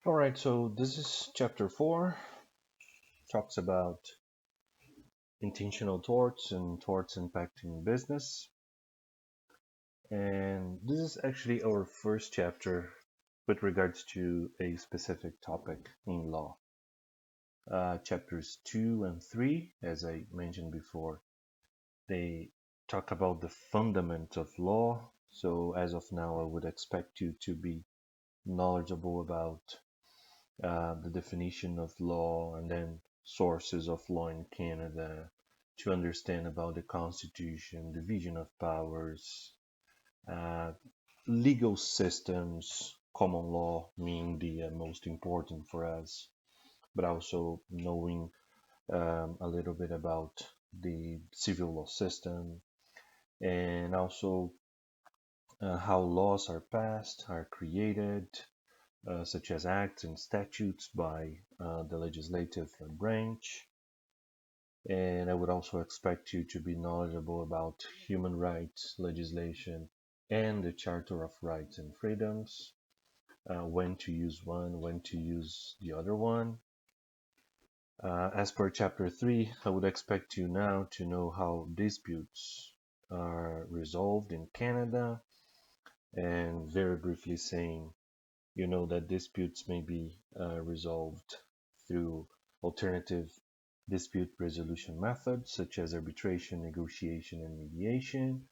All right, so this is chapter 4, talks about intentional torts and torts impacting business. And this is actually our first chapter with regards to a specific topic in law. Chapters 2 and 3, as I mentioned before, they talk about the fundament of law. So as of now, I would expect you to be knowledgeable about the definition of law and then sources of law in Canada, to understand about the Constitution, division of powers, uh, legal systems, common law being the most important for us, but also knowing a little bit about the civil law system, and also how laws are passed, are created, such as acts and statutes by the legislative branch. And I would also expect you to be knowledgeable about human rights legislation and the Charter of Rights and Freedoms, when to use one, when to use the other one. As per Chapter 3, I would expect you now to know how disputes are resolved in Canada, and very briefly saying, you know that disputes may be resolved through alternative dispute resolution methods such as arbitration, negotiation, and mediation,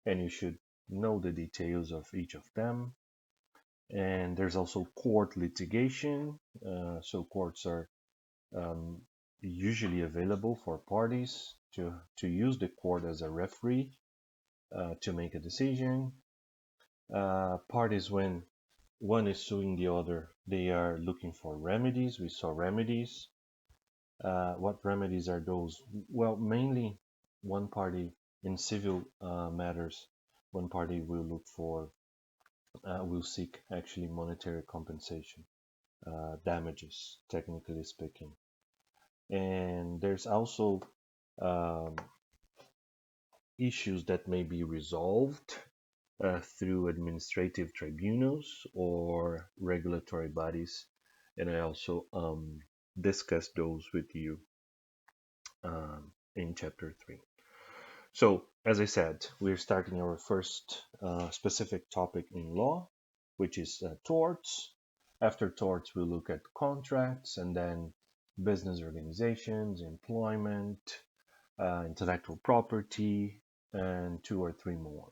and you should know the details of each of them. And there's also court litigation. So courts are um, usually available for parties to use the court as a referee to make a decision. Parties, when one is suing the other, they are looking for remedies. We saw remedies. What remedies are those? Well, mainly one party in civil matters, one party will look for, will seek actually monetary compensation, damages, technically speaking. And there's also um, issues that may be resolved through administrative tribunals or regulatory bodies. And I also discussed those with you in chapter 3. So, as I said, we're starting our first specific topic in law, which is torts. After torts, we'll look at contracts and then business organizations, employment, intellectual property, and two or three more.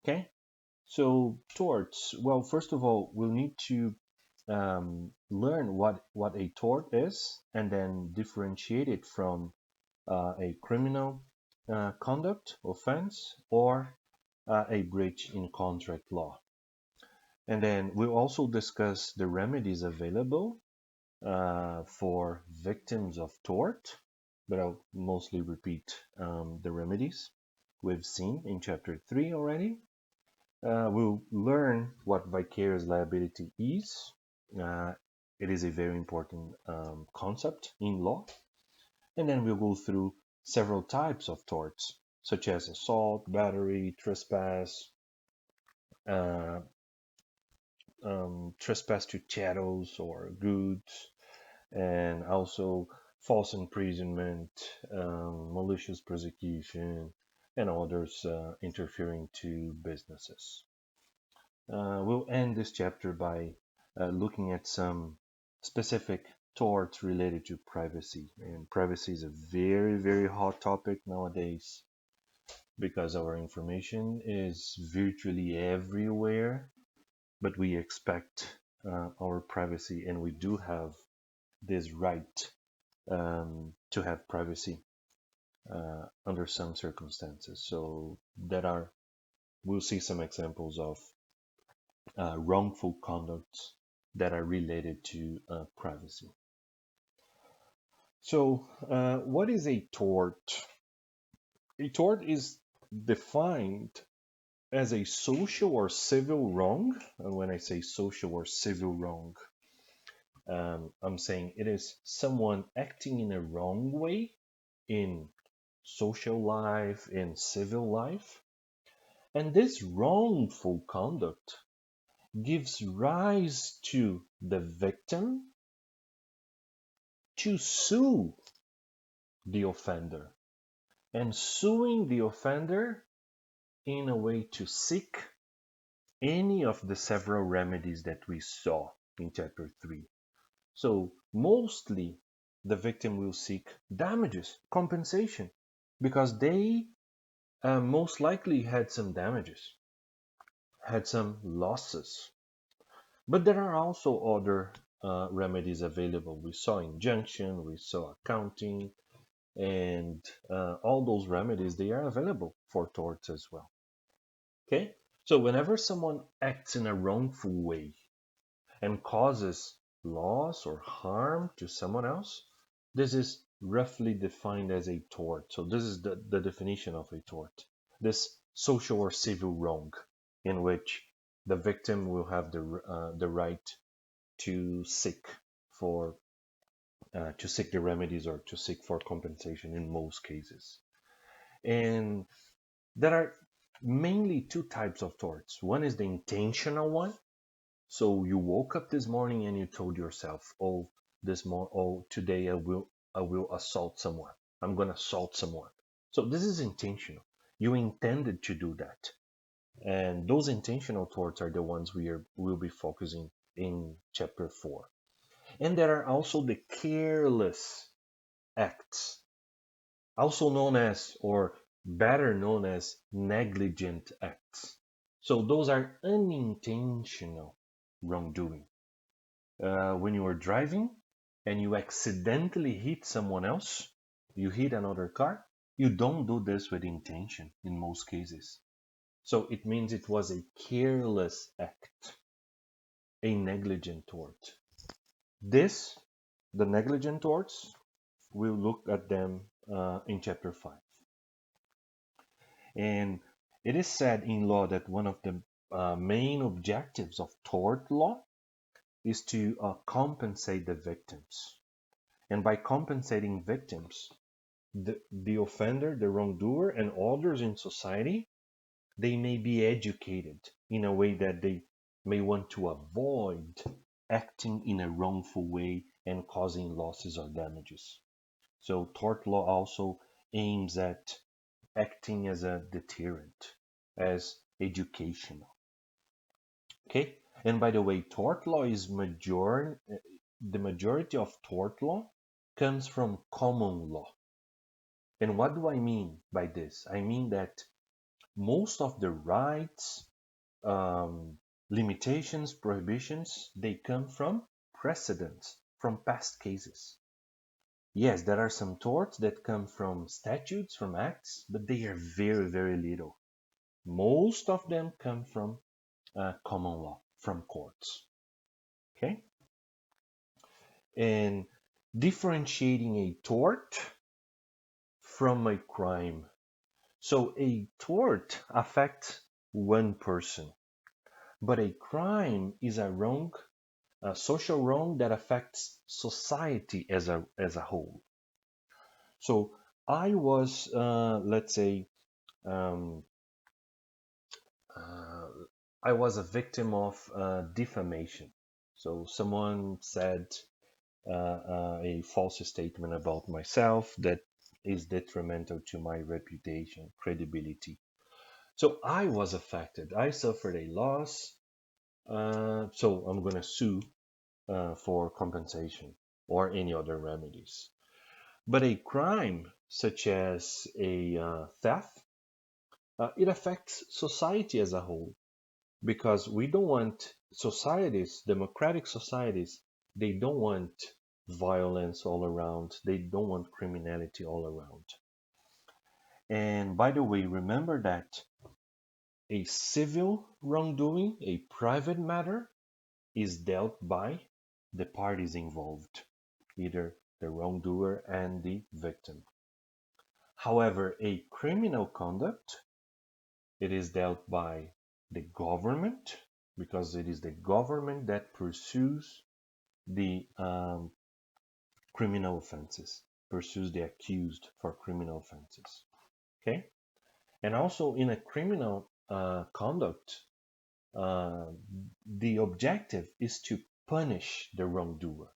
Okay? So, torts. Well, first of all, we'll need to learn what a tort is and then differentiate it from a criminal conduct offense or a breach in contract law. And then we'll also discuss the remedies available for victims of tort, but I'll mostly repeat the remedies we've seen in chapter 3 already. We'll learn what vicarious liability is. Uh, it is a very important concept in law. And then we'll go through several types of torts, such as assault, battery, trespass, uh, trespass to chattels or goods, and also false imprisonment, malicious prosecution, and others interfering to businesses. We'll end this chapter by looking at some specific torts related to privacy. And privacy is a very, very hot topic nowadays because our information is virtually everywhere, but we expect our privacy, and we do have this right to have privacy under some circumstances. So that are, we'll see some examples of wrongful conduct that are related to privacy. So, what is a tort? A tort is defined as a social or civil wrong. And when I say social or civil wrong, I'm saying it is someone acting in a wrong way in social life, in civil life. And this wrongful conduct gives rise to the victim to sue the offender, and suing the offender in a way to seek any of the several remedies that we saw in chapter 3. So mostly the victim will seek damages, compensation, because they most likely had some damages, had some losses. But there are also other remedies available. We saw injunction, we saw accounting, and all those remedies, they are available for torts as well. Okay? So whenever someone acts in a wrongful way and causes loss or harm to someone else, this is roughly defined as a tort. So this is the definition of a tort. This social or civil wrong in which the victim will have the right to seek for to seek the remedies or to seek for compensation in most cases. And there are mainly two types of torts. One is the intentional one. So you woke up this morning and you told yourself, "Oh, today I will assault someone. I'm gonna assault someone." So this is intentional. You intended to do that, and those intentional torts are the ones we'll be focusing in chapter 4. And there are also the careless acts, also known as, or better known as, negligent acts. So those are unintentional wrongdoing. When you are driving and you accidentally hit someone else, you hit another car, you don't do this with intention in most cases. So it means it was a careless act, a negligent tort. The negligent torts, we'll look at them in chapter 5. And it is said in law that one of the main objectives of tort law is to compensate the victims. And by compensating victims, the offender, the wrongdoer, and others in society, they may be educated in a way that they may want to avoid acting in a wrongful way and causing losses or damages. So tort law also aims at acting as a deterrent, as educational. Okay? And by the way, tort law is the majority of tort law comes from common law. And what do I mean by this? I mean that most of the rights, limitations, prohibitions, they come from precedents, from past cases. Yes, there are some torts that come from statutes, from acts, but they are very, very little. Most of them come from common law, from courts. Okay? And differentiating a tort from a crime. So a tort affects one person, but a crime is a social wrong that affects society as a whole. So I was, let's say, um, uh, I was a victim of defamation. So someone said a false statement about myself that is detrimental to my reputation, credibility. So I was affected. I suffered a loss. So I'm going to sue for compensation or any other remedies. But a crime such as a theft, it affects society as a whole because we don't want societies, democratic societies, they don't want violence all around. They don't want criminality all around. And by the way, remember that a civil wrongdoing, a private matter, is dealt by the parties involved, either the wrongdoer and the victim. However, a criminal conduct, it is dealt by the government because it is the government that pursues the criminal offenses, pursues the accused for criminal offenses. Okay? And also in a criminal conduct, uh, the objective is to punish the wrongdoer.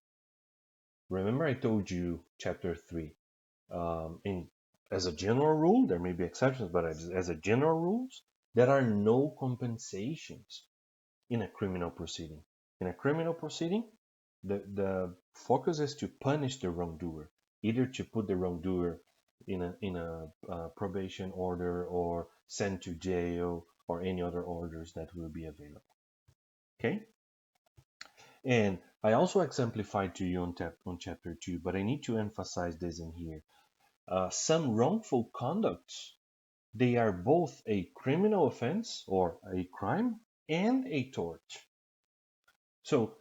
Remember, I told you, chapter 3, as a general rule, there may be exceptions, but as a general rule, there are no compensations in a criminal proceeding. In a criminal proceeding, the focus is to punish the wrongdoer, either to put the wrongdoer in a probation order or sent to jail or any other orders that will be available. Okay? And I also exemplified to you on chapter 2, but I need to emphasize this in here. Some wrongful conducts, they are both a criminal offense or a crime and a tort. So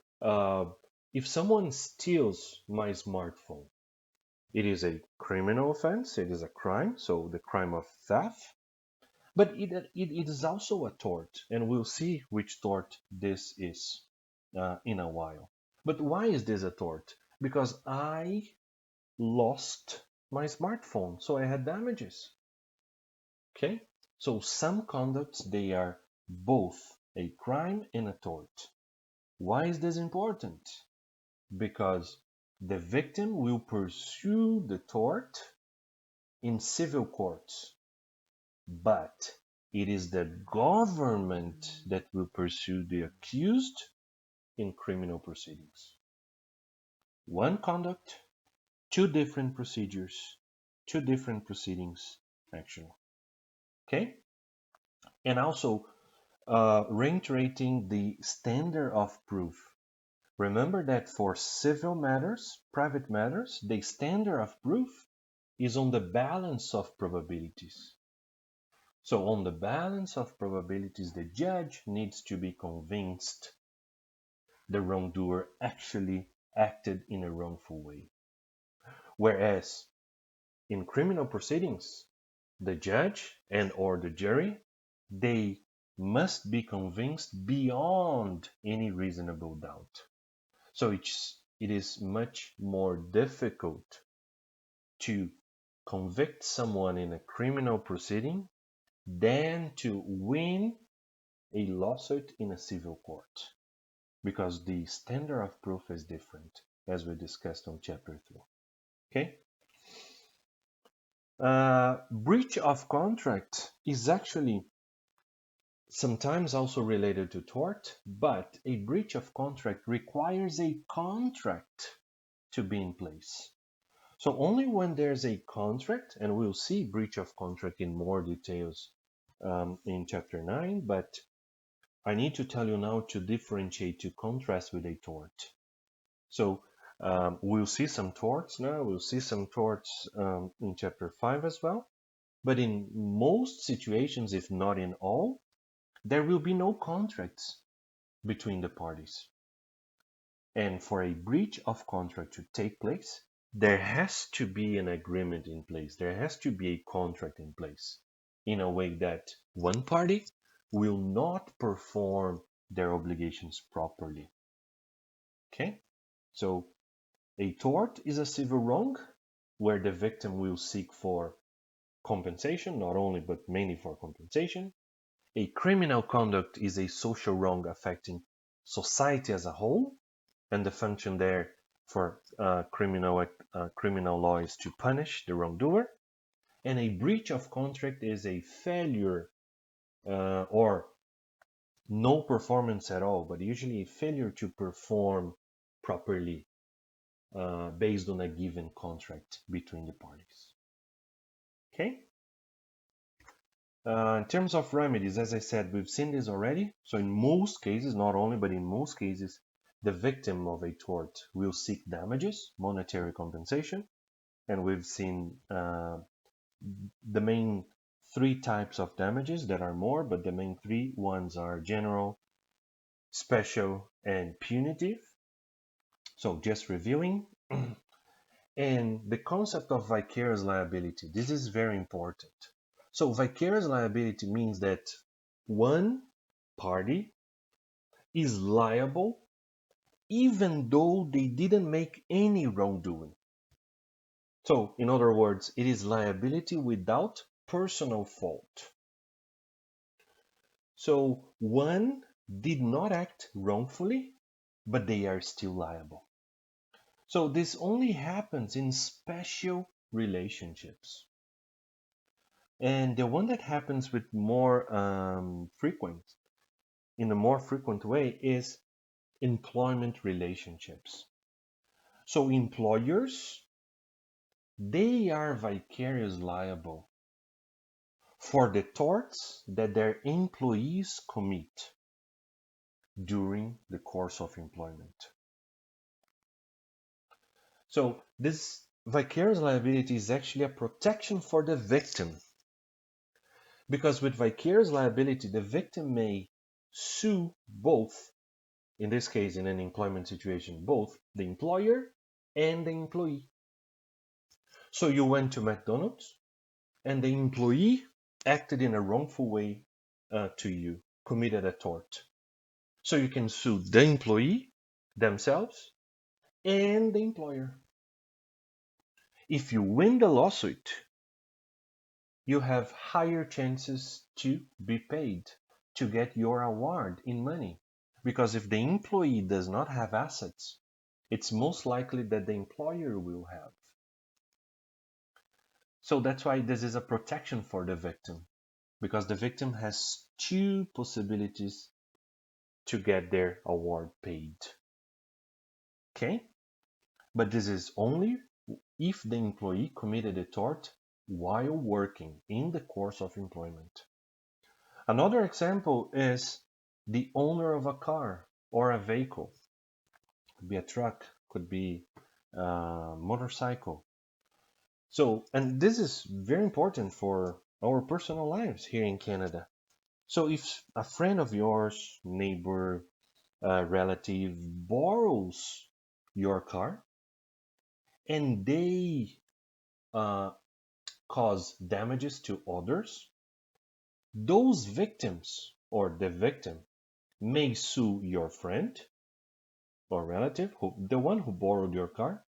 if someone steals my smartphone, it is a criminal offense, it is a crime, so the crime of theft, but it is also a tort, and we'll see which tort this is in a while. But why is this a tort? Because I lost my smartphone, so I had damages. Okay? So some conducts, they are both a crime and a tort. Why is this important? Because the victim will pursue the tort in civil courts, but it is the government that will pursue the accused in criminal proceedings. One conduct, two different procedures, two different proceedings, actually. Okay? And also, reiterating the standard of proof. Remember that for civil matters, private matters, the standard of proof is on the balance of probabilities. So on the balance of probabilities, the judge needs to be convinced the wrongdoer actually acted in a wrongful way. Whereas in criminal proceedings, the judge and or the jury, they must be convinced beyond any reasonable doubt. So it is much more difficult to convict someone in a criminal proceeding than to win a lawsuit in a civil court, because the standard of proof is different, as we discussed on chapter 3. Okay? Breach of contract is actually sometimes also related to tort, but a breach of contract requires a contract to be in place. So only when there's a contract, and we'll see breach of contract in more details in chapter 9, but I need to tell you now to differentiate, to contrast with a tort. So we'll see some torts now, we'll see some torts in chapter 5 as well, but in most situations, if not in all, there will be no contracts between the parties. And for a breach of contract to take place, there has to be an agreement in place. There has to be a contract in place in a way that one party will not perform their obligations properly. Okay? So a tort is a civil wrong where the victim will seek for compensation, not only but mainly for compensation. A criminal conduct is a social wrong affecting society as a whole, and the function there for criminal law is to punish the wrongdoer. And a breach of contract is a failure or no performance at all, but usually a failure to perform properly based on a given contract between the parties. Okay? In terms of remedies, as I said, we've seen this already. So in most cases, not only, but in most cases, the victim of a tort will seek damages, monetary compensation. And we've seen the main three types of damages. There are more, but the main three ones are general, special, and punitive. So just reviewing. And the concept of vicarious liability, this is very important. So vicarious liability means that one party is liable even though they didn't make any wrongdoing. So, in other words, it is liability without personal fault. So, one did not act wrongfully, but they are still liable. So this only happens in special relationships. And the one that happens with more in a more frequent way is employment relationships. So employers, they are vicariously liable for the torts that their employees commit during the course of employment. So this vicarious liability is actually a protection for the victim, because with vicarious liability, the victim may sue both, in this case, in an employment situation, both the employer and the employee. So you went to McDonald's and the employee acted in a wrongful way to you, committed a tort. So you can sue the employee themselves and the employer. If you win the lawsuit, you have higher chances to be paid, to get your award in money. Because if the employee does not have assets, it's most likely that the employer will have. So that's why this is a protection for the victim, because the victim has two possibilities to get their award paid. Okay? But this is only if the employee committed a tort while working in the course of employment. Another example is the owner of a car or a vehicle. Could be a truck, could be a motorcycle. So, and this is very important for our personal lives here in Canada. So if a friend of yours, neighbor, relative borrows your car and they cause damages to others, those victims or the victim may sue your friend or relative, the one who borrowed your car,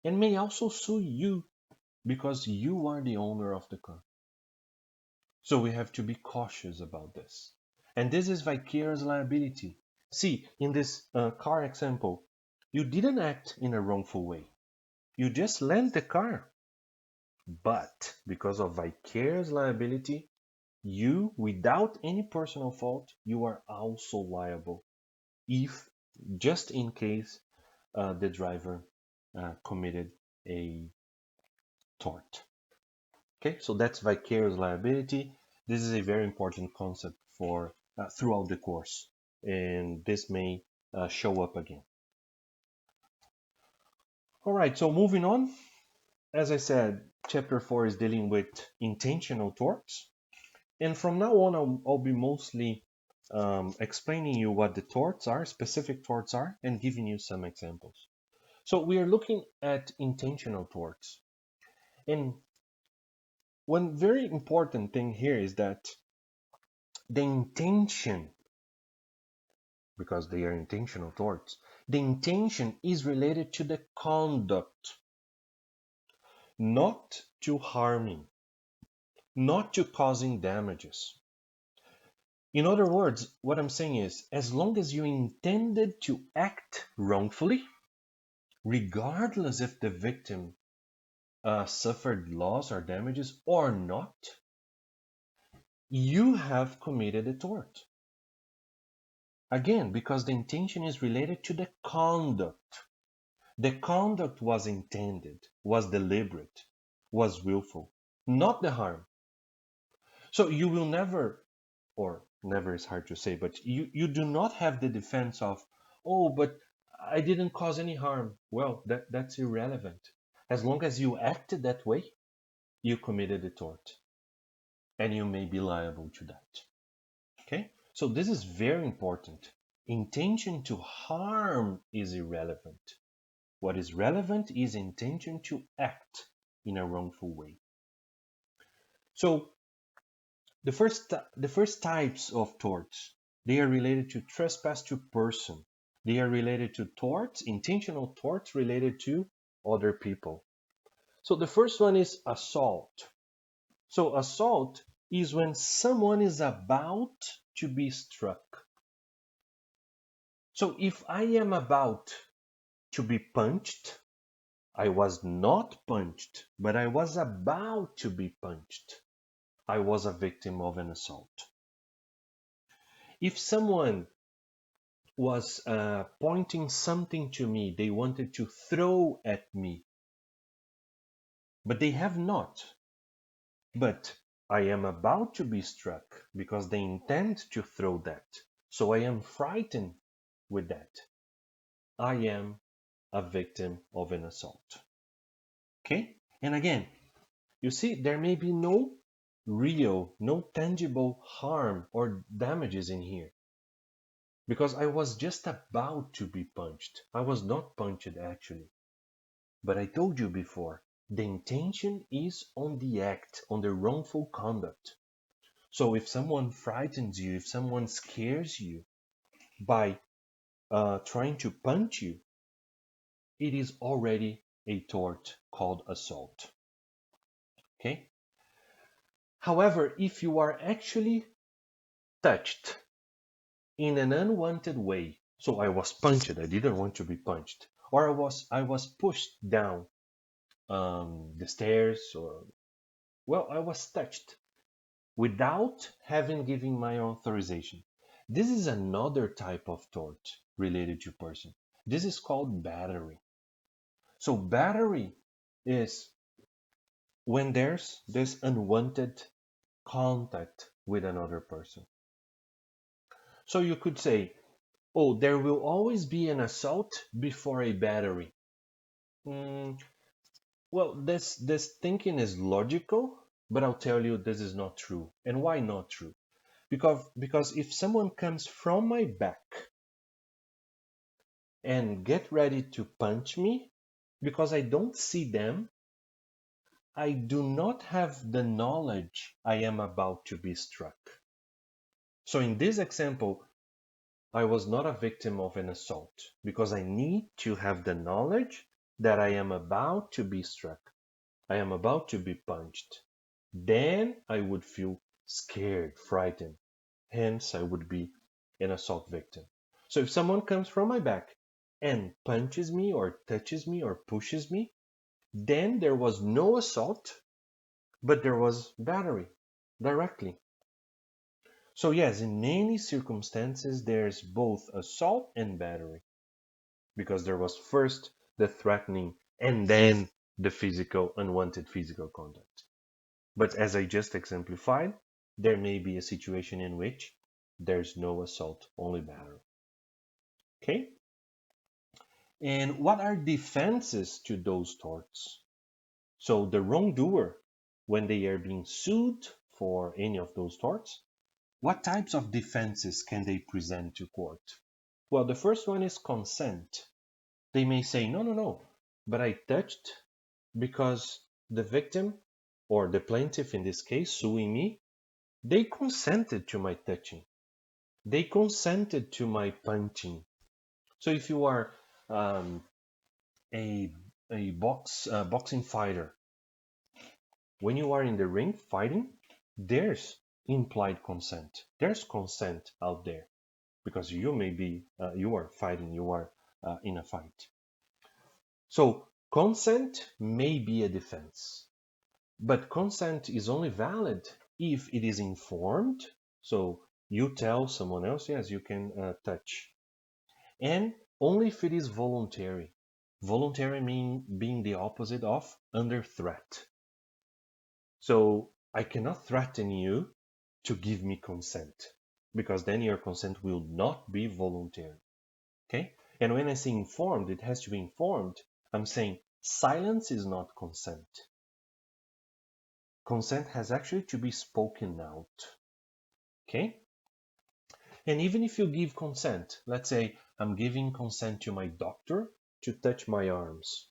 and may also sue you because you are the owner of the car. So we have to be cautious about this. And this is vicarious liability. See, in this car example, you didn't act in a wrongful way. You just lent the car. But because of vicarious liability, you, without any personal fault, you are also liable if, just in case, the driver committed a tort. Okay, so that's vicarious liability. This is a very important concept for throughout the course, and this may show up again. All right, so moving on. As I said, chapter 4 is dealing with intentional torts, and from now on, I'll be mostly explaining you what the torts are, specific torts are, and giving you some examples. So we are looking at intentional torts, and one very important thing here is that the intention, because they are intentional torts, the intention is related to the conduct, not to harming, not to causing damages. In other words, what I'm saying is, as long as you intended to act wrongfully, regardless if the victim suffered loss or damages or not, you have committed a tort. Again, because the intention is related to the conduct. The conduct was intended, was deliberate, was willful, not the harm. So you will never, or never is hard to say, but you do not have the defense of, oh, but I didn't cause any harm. Well, that's irrelevant. As long as you acted that way, you committed a tort, and you may be liable to that. Okay? So this is very important. Intention to harm is irrelevant. What is relevant is intention to act in a wrongful way. So the first types of torts, they are related to trespass to person. They are related to torts, intentional torts related to other people. So the first one is assault. So assault is when someone is about to be struck. So if I am about to be punched, I was not punched, but I was about to be punched. I was a victim of an assault. If someone was pointing something to me, they wanted to throw at me, but they have not. But I am about to be struck because they intend to throw that. So I am frightened with that. I am a victim of an assault. Okay? And again, you see, there may be no real, no tangible harm or damages in here. Because I was just about to be punched. I was not punched actually. But I told you before, the intention is on the act, on the wrongful conduct. So if someone frightens you, if someone scares you by trying to punch you, it is already a tort called assault. Okay? However, if you are actually touched in an unwanted way, so I was punched, I didn't want to be punched, or I was pushed down the stairs, or well, I was touched without having given my authorization. This is another type of tort related to person. This is called battery. So battery is when there's this unwanted contact with another person. So you could say, oh, there will always be an assault before a battery. Mm, well, this thinking is logical, but I'll tell you this is not true. And why not true? Because if someone comes from my back and get ready to punch me, because I don't see them, I do not have the knowledge I am about to be struck. So in this example, I was not a victim of an assault because I need to have the knowledge that I am about to be struck. I am about to be punched. Then I would feel scared, frightened. Hence, I would be an assault victim. So if someone comes from my back and punches me or touches me or pushes me, then there was no assault, but there was battery directly. So yes, in many circumstances, there's both assault and battery because there was first the threatening and then the physical, unwanted physical contact. But as I just exemplified, there may be a situation in which there's no assault, only battery. Okay? And what are defenses to those torts? So the wrongdoer, when they are being sued for any of those torts, what types of defenses can they present to court? Well, the first one is consent. They may say, no, no, no, but I touched because the victim or the plaintiff in this case suing me, they consented to my touching. They consented to my punching. So if you are um, a boxing fighter, when you are in the ring fighting, there's implied consent. There's consent out there because you may be you are fighting, you are in a fight. So consent may be a defense, but consent is only valid if it is informed. So you tell someone else, yes, you can touch, and only if it is voluntary. Voluntary mean being the opposite of under threat. So I cannot threaten you to give me consent because then your consent will not be voluntary. Okay? And when I say informed, it has to be informed. I'm saying silence is not consent. Consent has actually to be spoken out. Okay? And even if you give consent, let's say I'm giving consent to my doctor to touch my arms.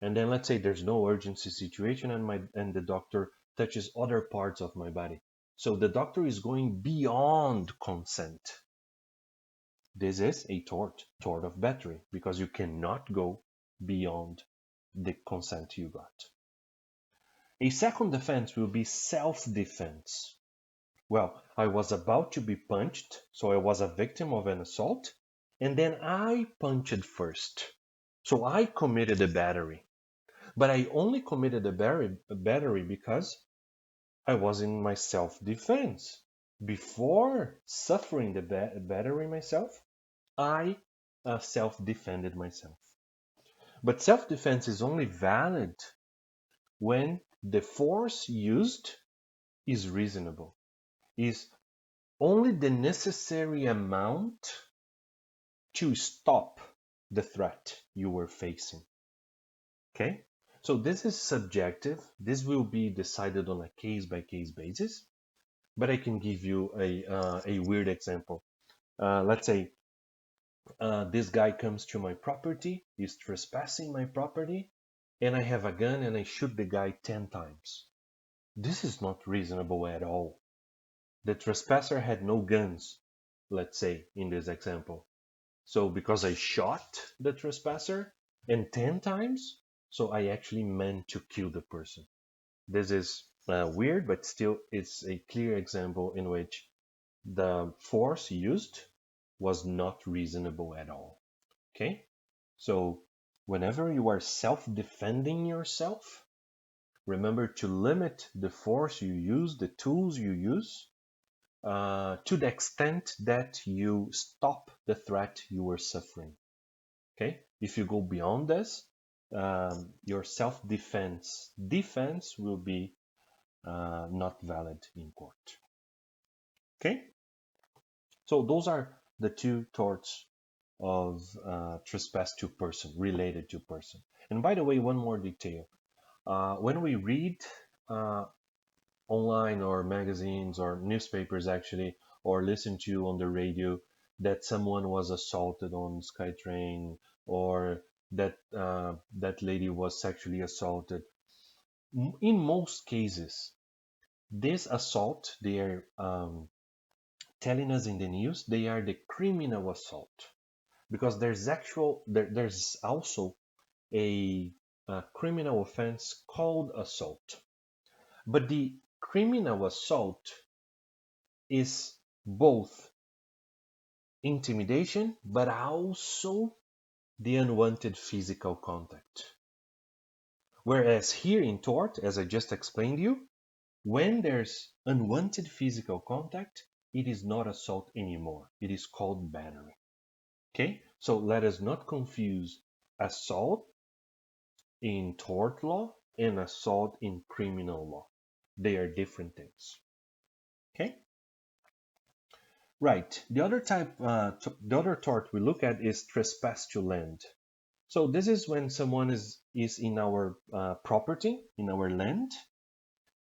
And then let's say there's no urgency situation and the doctor touches other parts of my body. So the doctor is going beyond consent. This is a tort of battery, because you cannot go beyond the consent you got. A second defense will be self-defense. Well, I was about to be punched, so I was a victim of an assault, and then I punched first. So I committed a battery. But I only committed a battery because I was in my self-defense. Before suffering the battery myself, I self-defended myself. But self-defense is only valid when the force used is reasonable, is only the necessary amount to stop the threat you were facing. Okay? So this is subjective. This will be decided on a case-by-case basis. But I can give you a weird example. Let's say this guy comes to my property, he's trespassing my property, and I have a gun and I shoot the guy 10 times. This is not reasonable at all. The trespasser had no guns, let's say, in this example. So because I shot the trespasser and 10 times, so I actually meant to kill the person. This is weird, but still it's a clear example in which the force used was not reasonable at all. Okay? So whenever you are self-defending yourself, remember to limit the force you use, the tools you use, to the extent that you stop the threat you were suffering. Okay? If you go beyond this, your self-defense defense will be not valid in court. Okay? So those are the two torts of trespass to person, related to person. And by the way, one more detail. When we read uh, online or magazines or newspapers actually, or listen to on the radio that someone was assaulted on SkyTrain, or that that lady was sexually assaulted, in most cases, this assault, they are telling us in the news, they are the criminal assault, because there's also a criminal offense called assault. But the criminal assault is both intimidation but also the unwanted physical contact. Whereas here in tort, as I just explained you, when there's unwanted physical contact, it is not assault anymore. It is called battery. Okay? So let us not confuse assault in tort law and assault in criminal law. They are different things. Okay? Right. The other the other tort we look at is trespass to land. So this is when someone is in our property, in our land,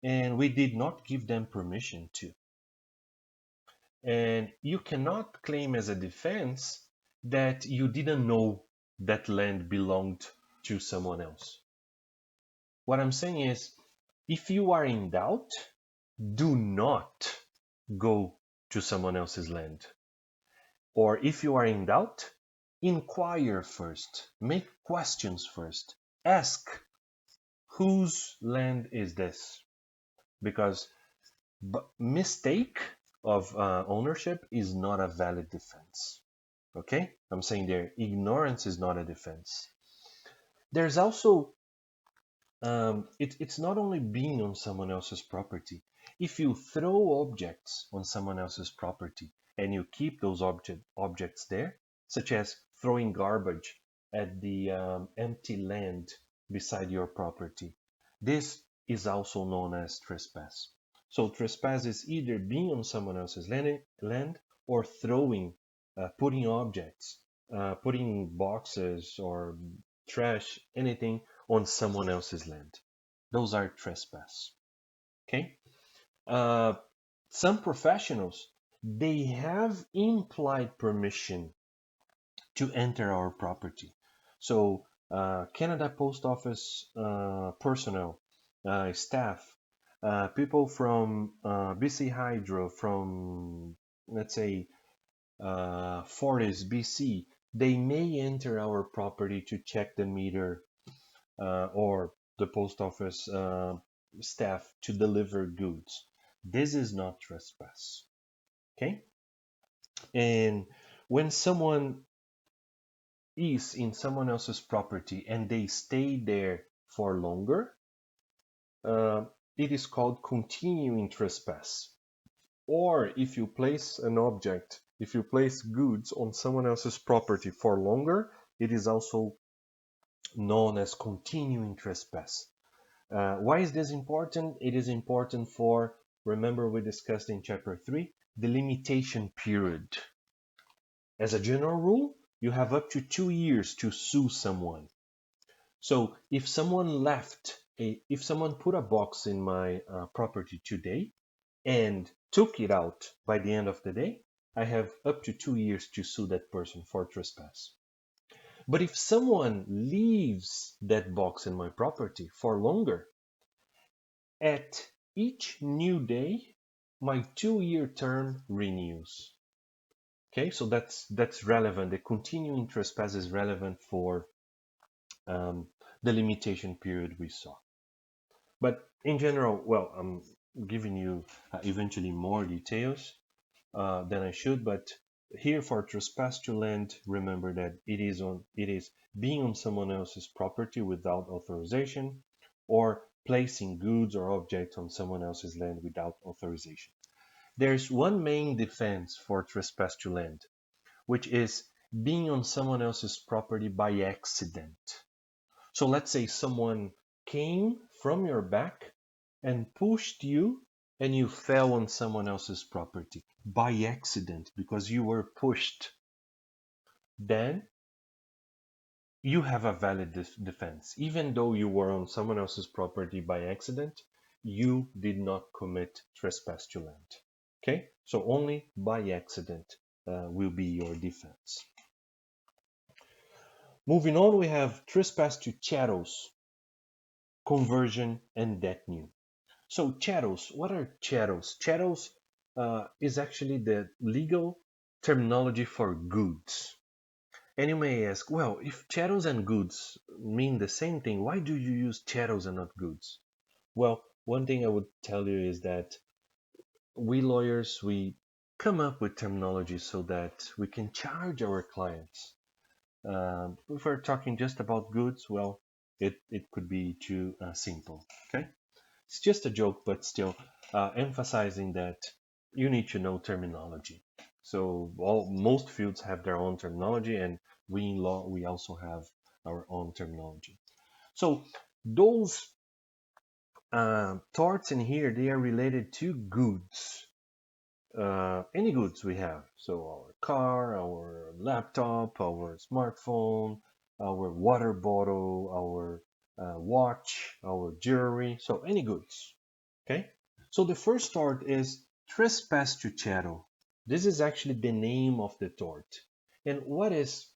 and we did not give them permission to. And you cannot claim as a defense that you didn't know that land belonged to someone else. What I'm saying is, if you are in doubt, do not go to someone else's land. Or if you are in doubt, inquire first, make questions first, ask whose land is this? Because mistake of ownership is not a valid defense. Okay? I'm saying there, ignorance is not a defense. There's also, it's not only being on someone else's property. If you throw objects on someone else's property and you keep those objects there, such as throwing garbage at the empty land beside your property, this is also known as trespass. So trespass is either being on someone else's land or throwing, putting objects, putting boxes or trash, anything on someone else's land. Those are trespass. Okay? Some professionals, they have implied permission to enter our property. So Canada Post Office personnel, staff, people from BC Hydro, from let's say Fortis, BC, they may enter our property to check the meter, or the post office staff to deliver goods. This is not trespass. Okay? And when someone is in someone else's property and they stay there for longer, it is called continuing trespass. Or if you place an object, if you place goods on someone else's property for longer, it is also known as continuing trespass. Why is this important? It is important for, remember we discussed in chapter 3, the limitation period. As a general rule, you have up to 2 years to sue someone. So if someone if someone put a box in my property today and took it out by the end of the day, I have up to 2 years to sue that person for trespass. But if someone leaves that box in my property for longer, at each new day, my 2-year term renews. Okay, so that's relevant. The continuing trespass is relevant for the limitation period we saw. But in general, well, I'm giving you eventually more details than I should, but here for trespass to land, remember that it is being on someone else's property without authorization, or placing goods or objects on someone else's land without authorization. There's one main defense for trespass to land, which is being on someone else's property by accident. So let's say someone came from your back and pushed you and you fell on someone else's property by accident because you were pushed. Then you have a valid defense. Even though you were on someone else's property by accident, you did not commit trespass to land. Okay? So only by accident will be your defense. Moving on, we have trespass to chattels, conversion, and detinue. So chattels, what are chattels? Chattels is actually the legal terminology for goods. And you may ask, well, if chattels and goods mean the same thing, why do you use chattels and not goods? Well, one thing I would tell you is that we lawyers, we come up with terminology so that we can charge our clients. If we're talking just about goods, well, it could be too simple, okay? It's just a joke, but still emphasizing that you need to know terminology. So most fields have their own terminology, and we in law, we also have our own terminology. So those torts in here, they are related to goods. Any goods we have. So our car, our laptop, our smartphone, our water bottle, our watch, our jewelry. So any goods. Okay. So the first tort is trespass to chattel. This is actually the name of the tort. And what is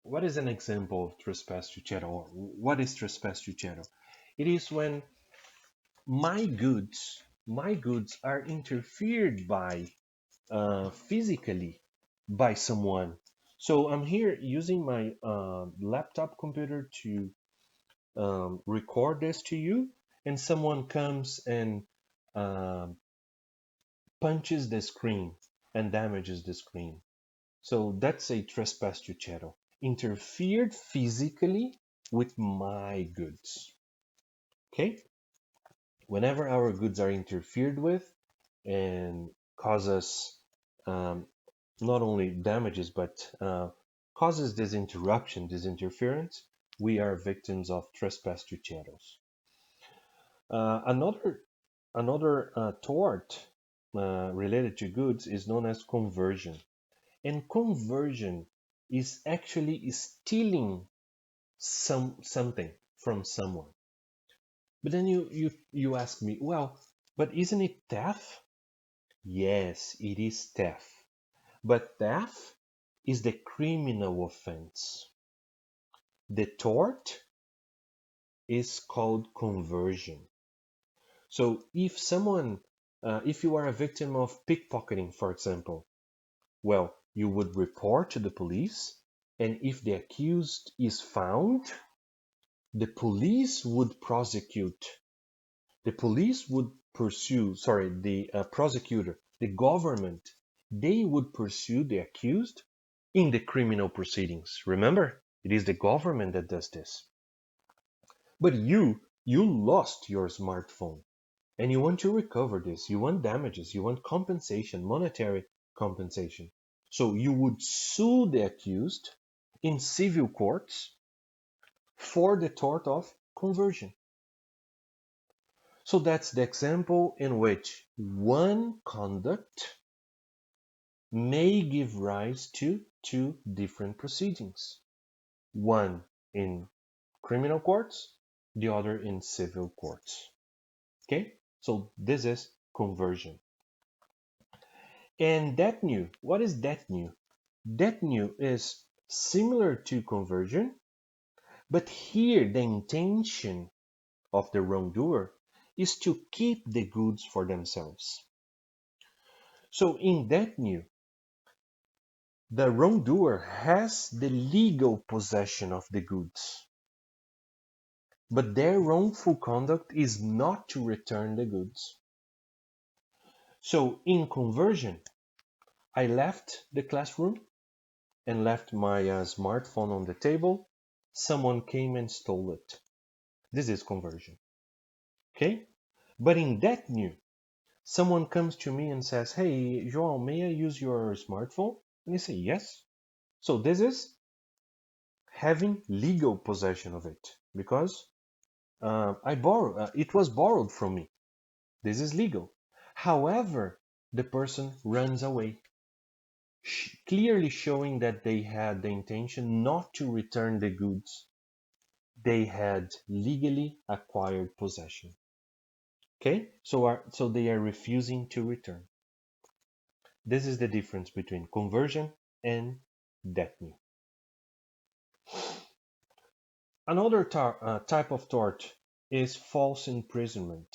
an example of trespass to chattel? Or what is trespass to chattel? It is when my goods are interfered by physically by someone. So I'm here using my laptop computer to record this to you, and someone comes and um punches the screen and damages the screen. So that's a trespass to chattel. Interfered physically with my goods. Okay? Whenever our goods are interfered with and causes not only damages but causes this interruption, this interference, we are victims of trespass to chattels. Another tort related to goods is known as conversion. And conversion is actually stealing something from someone. But then you ask me, well, but isn't it theft? Yes, it is theft. But theft is the criminal offense. The tort is called conversion. So if you are a victim of pickpocketing, for example, well, you would report to the police, and if the accused is found, the police would prosecute. The police would pursue, sorry, the prosecutor, the government, they would pursue the accused in the criminal proceedings. Remember? It is the government that does this. But you lost your smartphone and you want to recover this. You want damages, you want compensation, monetary compensation. So you would sue the accused in civil courts for the tort of conversion. So that's the example in which one conduct may give rise to two different proceedings. One in criminal courts, the other in civil courts. Okay? So this is conversion. And detinue, what is detinue? Detinue is similar to conversion, but here the intention of the wrongdoer is to keep the goods for themselves. So in detinue, the wrongdoer has the legal possession of the goods, but their wrongful conduct is not to return the goods. So in conversion, I left the classroom and left my smartphone on the table. Someone came and stole it. This is conversion. Okay? But in detinue, someone comes to me and says, "Hey, João, may I use your smartphone?" And I say, "Yes." So this is having legal possession of it because it was borrowed from me. This is legal. However, the person runs away, clearly showing that they had the intention not to return the goods. They had legally acquired possession. Okay, so they are refusing to return. This is the difference between conversion and detinue. Another type of tort is false imprisonment.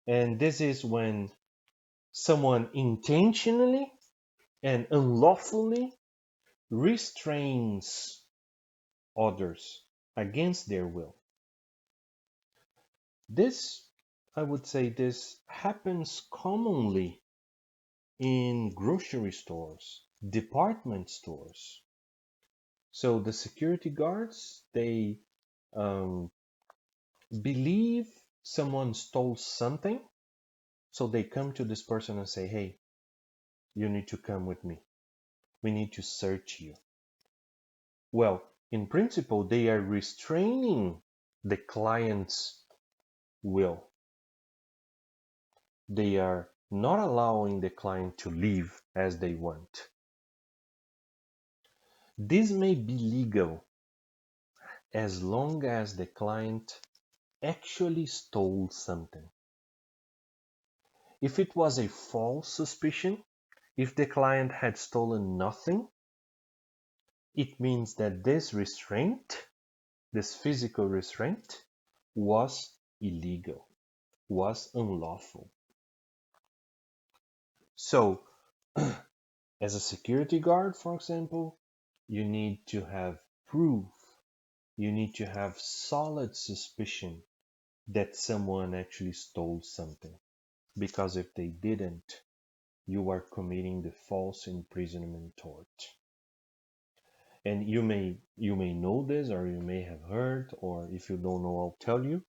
And this is when someone intentionally and unlawfully restrains others against their will. This, I would say, this happens commonly in grocery stores, department stores. So the security guards, they believe someone stole something, so they come to this person and say, "Hey, you need to come with me. We need to search you." Well, in principle, they are restraining the client's will. They are not allowing the client to live as they want. This may be legal as long as the client actually stole something. If it was a false suspicion, if the client had stolen nothing, it means that this restraint, this physical restraint, was illegal, was unlawful. So, as a security guard, for example, you need to have proof, you need to have solid suspicion that someone actually stole something. Because if they didn't, you are committing the false imprisonment tort. And you may know this, or you may have heard, or if you don't know, I'll tell you.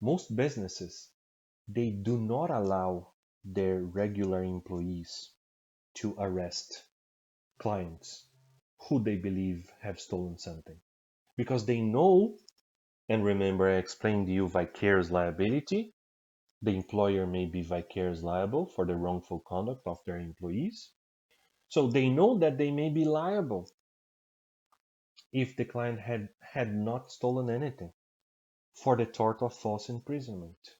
Most businesses, they do not allow their regular employees to arrest clients who they believe have stolen something. Because they know, and remember I explained to you vicarious liability, the employer may be vicarious liable for the wrongful conduct of their employees. So they know that they may be liable if the client had not stolen anything for the tort of false imprisonment.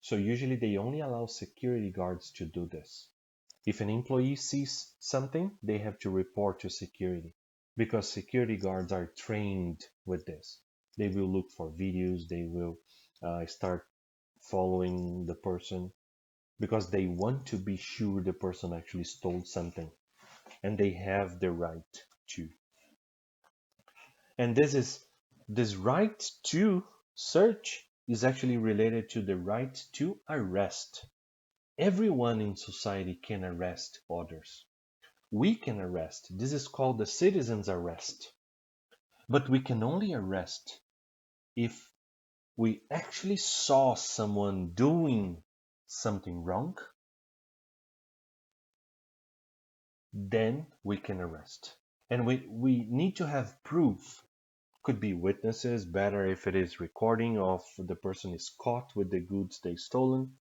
So usually they only allow security guards to do this. If an employee sees something, they have to report to security because security guards are trained with this. They will look for videos, they will start following the person because they want to be sure the person actually stole something, and they have the right to. And this right to search is actually related to the right to arrest. Everyone in society can arrest others. We can arrest. This is called the citizen's arrest. But we can only arrest if we actually saw someone doing something wrong, then we can arrest. And we need to have proof. Could be witnesses, better if it is recording of the person is caught with the goods they stolen.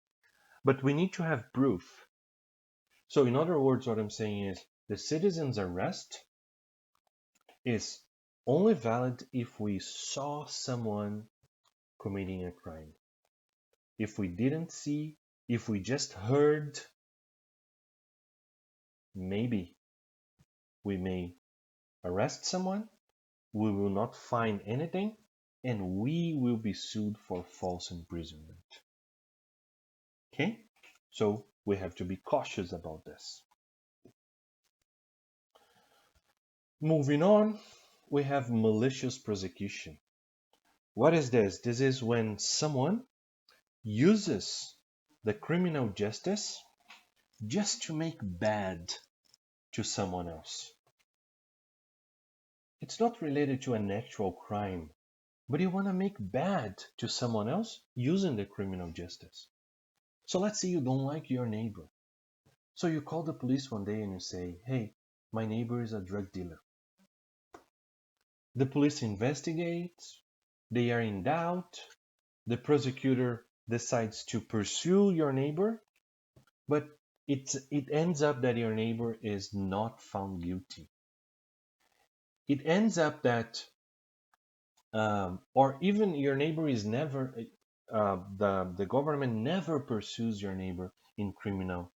But we need to have proof. So in other words, what I'm saying is the citizen's arrest is only valid if we saw someone committing a crime. If we didn't see, if we just heard, maybe we may arrest someone, we will not find anything, and we will be sued for false imprisonment. Okay? So we have to be cautious about this. Moving on, we have malicious prosecution. What is this? This is when someone uses the criminal justice just to make bad to someone else. It's not related to an actual crime, but you want to make bad to someone else using the criminal justice. So let's say you don't like your neighbor. So you call the police one day and you say, hey, my neighbor is a drug dealer. The police investigates, they are in doubt, the prosecutor decides to pursue your neighbor, but it ends up that your neighbor is not found guilty. It ends up that, or even your neighbor is never, the government never pursues your neighbor in criminal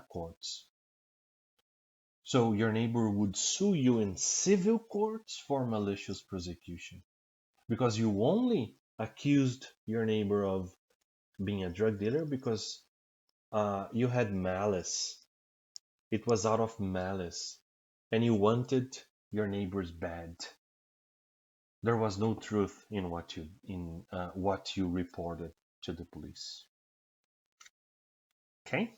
courts. So your neighbor would sue you in civil courts for malicious prosecution because you only accused your neighbor of being a drug dealer because you had malice. It was out of malice, and you wanted your neighbor's bad. There was no truth in what you reported to the police. Okay.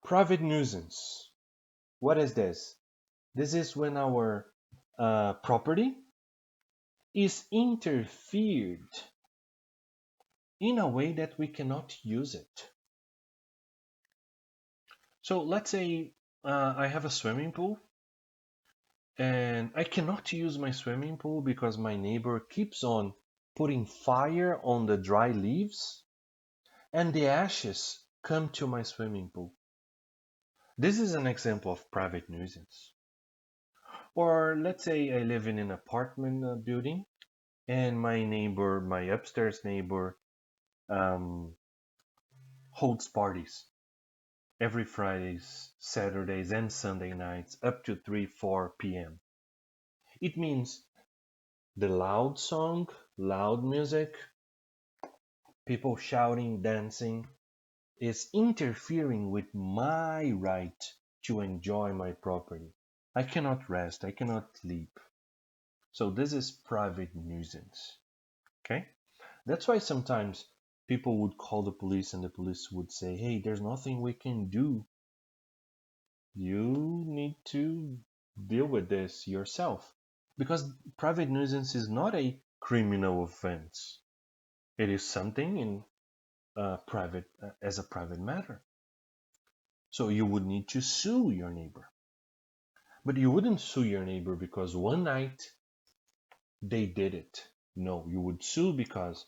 Private nuisance. What is this? This is when our property is interfered in a way that we cannot use it. So let's say I have a swimming pool and I cannot use my swimming pool because my neighbor keeps on putting fire on the dry leaves and the ashes come to my swimming pool. This is an example of private nuisance. Or let's say I live in an apartment building and my neighbor, my upstairs neighbor, um, holds parties every Fridays, Saturdays, and Sunday nights up to 3, 4 p.m. It means the loud song, loud music, people shouting, dancing, is interfering with my right to enjoy my property. I cannot rest, I cannot sleep. So this is private nuisance. Okay? That's why sometimes people would call the police and the police would say, hey, there's nothing we can do. You need to deal with this yourself. Because private nuisance is not a criminal offense. It is something in private as a private matter. So you would need to sue your neighbor. But you wouldn't sue your neighbor because one night they did it. No, you would sue because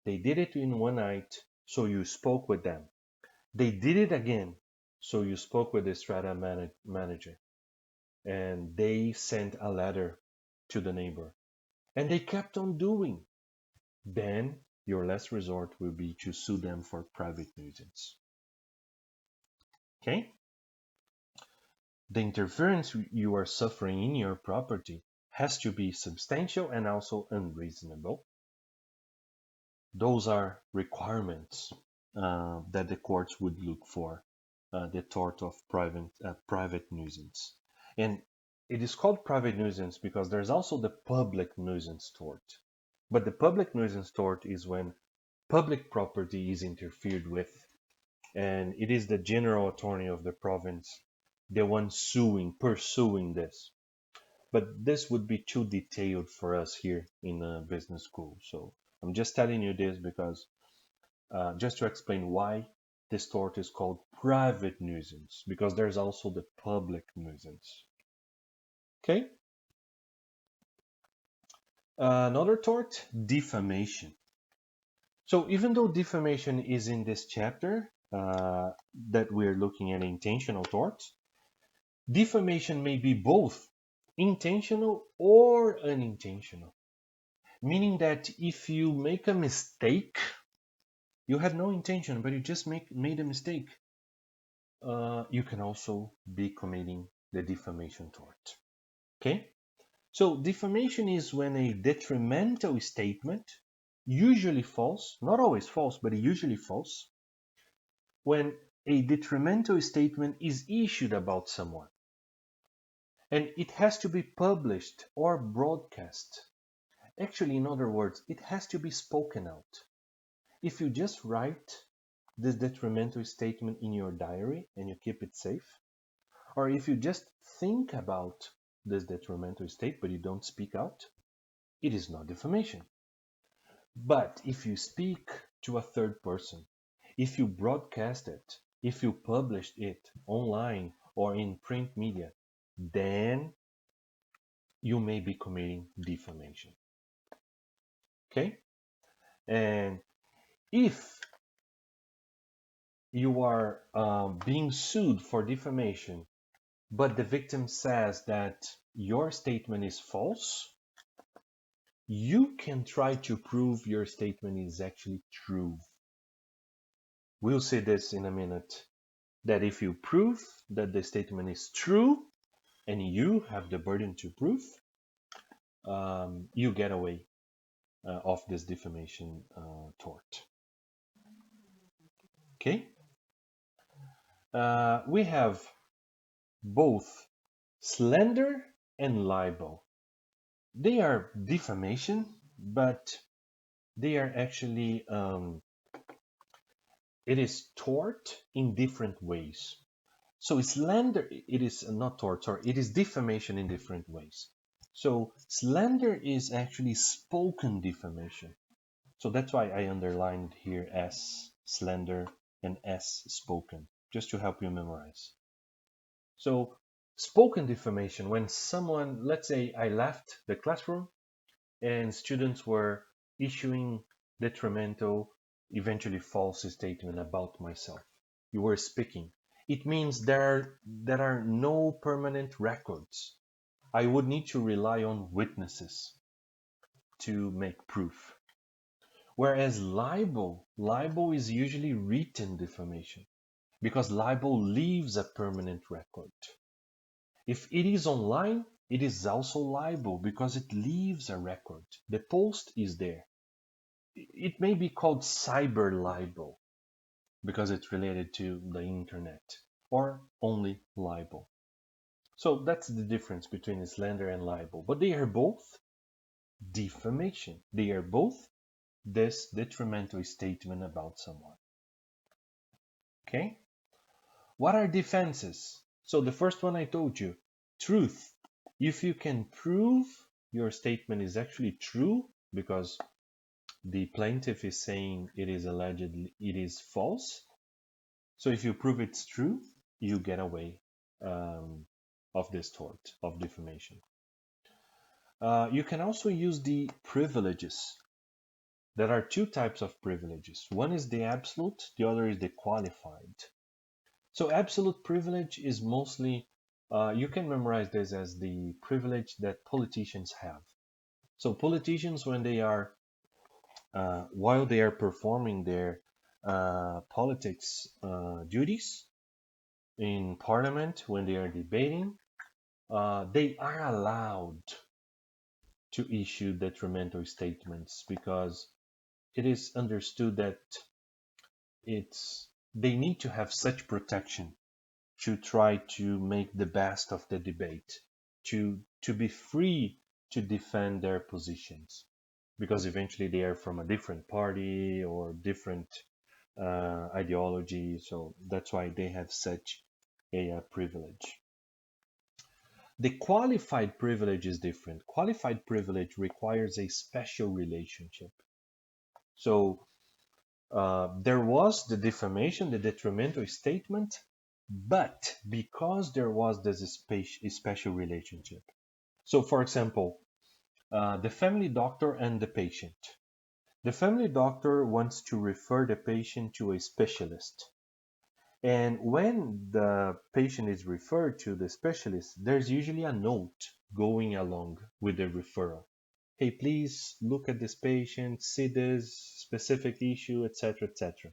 they did it in one night, so you spoke with them. They did it again, so you spoke with the strata manager. And they sent a letter to the neighbor. And they kept on doing. Then your last resort will be to sue them for private nuisance. Okay? The interference you are suffering in your property has to be substantial and also unreasonable. Those are requirements that the courts would look for, the tort of private nuisance. And it is called private nuisance because there's also the public nuisance tort. But the public nuisance tort is when public property is interfered with, and it is the general attorney of the province, the one pursuing this. but this would be too detailed for us here in a business school. So I'm just telling you this because just to explain why this tort is called private nuisance, because there's also the public nuisance. Okay? Another tort, defamation. So even though defamation is in this chapter that we're looking at intentional torts, defamation may be both intentional or unintentional. Meaning that if you make a mistake, you had no intention, but you just made a mistake, you can also be committing the defamation tort. Okay? So defamation is when a detrimental statement, usually false, not always false, but usually false, when a detrimental statement is issued about someone. And it has to be published or broadcast. Actually, in other words, it has to be spoken out. If you just write this detrimental statement in your diary and you keep it safe, or if you just think about this detrimental state but you don't speak out, it is not defamation. But if you speak to a third person, if you broadcast it, if you published it online or in print media, then you may be committing defamation. Okay? And if you are being sued for defamation, but the victim says that your statement is false, you can try to prove your statement is actually true. We'll see this in a minute. That if you prove that the statement is true and you have the burden to prove, you get away of this defamation tort. Okay? We have both slander and libel. They are defamation, but they are actually, it is tort in different ways. So slander, it is not tort, sorry, it is defamation in different ways. So slander is actually spoken defamation. So that's why I underlined here S slander and S spoken, just to help you memorize. So spoken defamation, when someone, let's say I left the classroom and students were issuing detrimental, eventually false statement about myself. You were speaking. It means there are no permanent records. I would need to rely on witnesses to make proof. Whereas libel is usually written defamation because libel leaves a permanent record. If it is online, it is also libel because it leaves a record. The post is there. It may be called cyber libel because it's related to the internet, or only libel. So that's the difference between slander and libel. But they are both defamation. They are both this detrimental statement about someone. Okay? What are defenses? So the first one I told you, truth. If you can prove your statement is actually true because the plaintiff is saying it is allegedly, it is false. So if you prove it's true, you get away of this tort of defamation. You can also use the privileges. There are two types of privileges. One is the absolute, the other is the qualified. So absolute privilege is mostly, you can memorize this as the privilege that politicians have. So politicians, when they are, while they are performing their politics duties in parliament, when they are debating, they are allowed to issue detrimental statements because it is understood that they need to have such protection to try to make the best of the debate, to be free to defend their positions, because eventually they are from a different party or different ideology, so that's why they have such a privilege. The qualified privilege is different. Qualified privilege requires a special relationship. So there was the defamation, the detrimental statement, but because there was this special relationship. So, for example, the family doctor and the patient. The family doctor wants to refer the patient to a specialist. And when the patient is referred to the specialist, there's usually a note going along with the referral. Hey, please look at this patient, see this specific issue, etc., etc.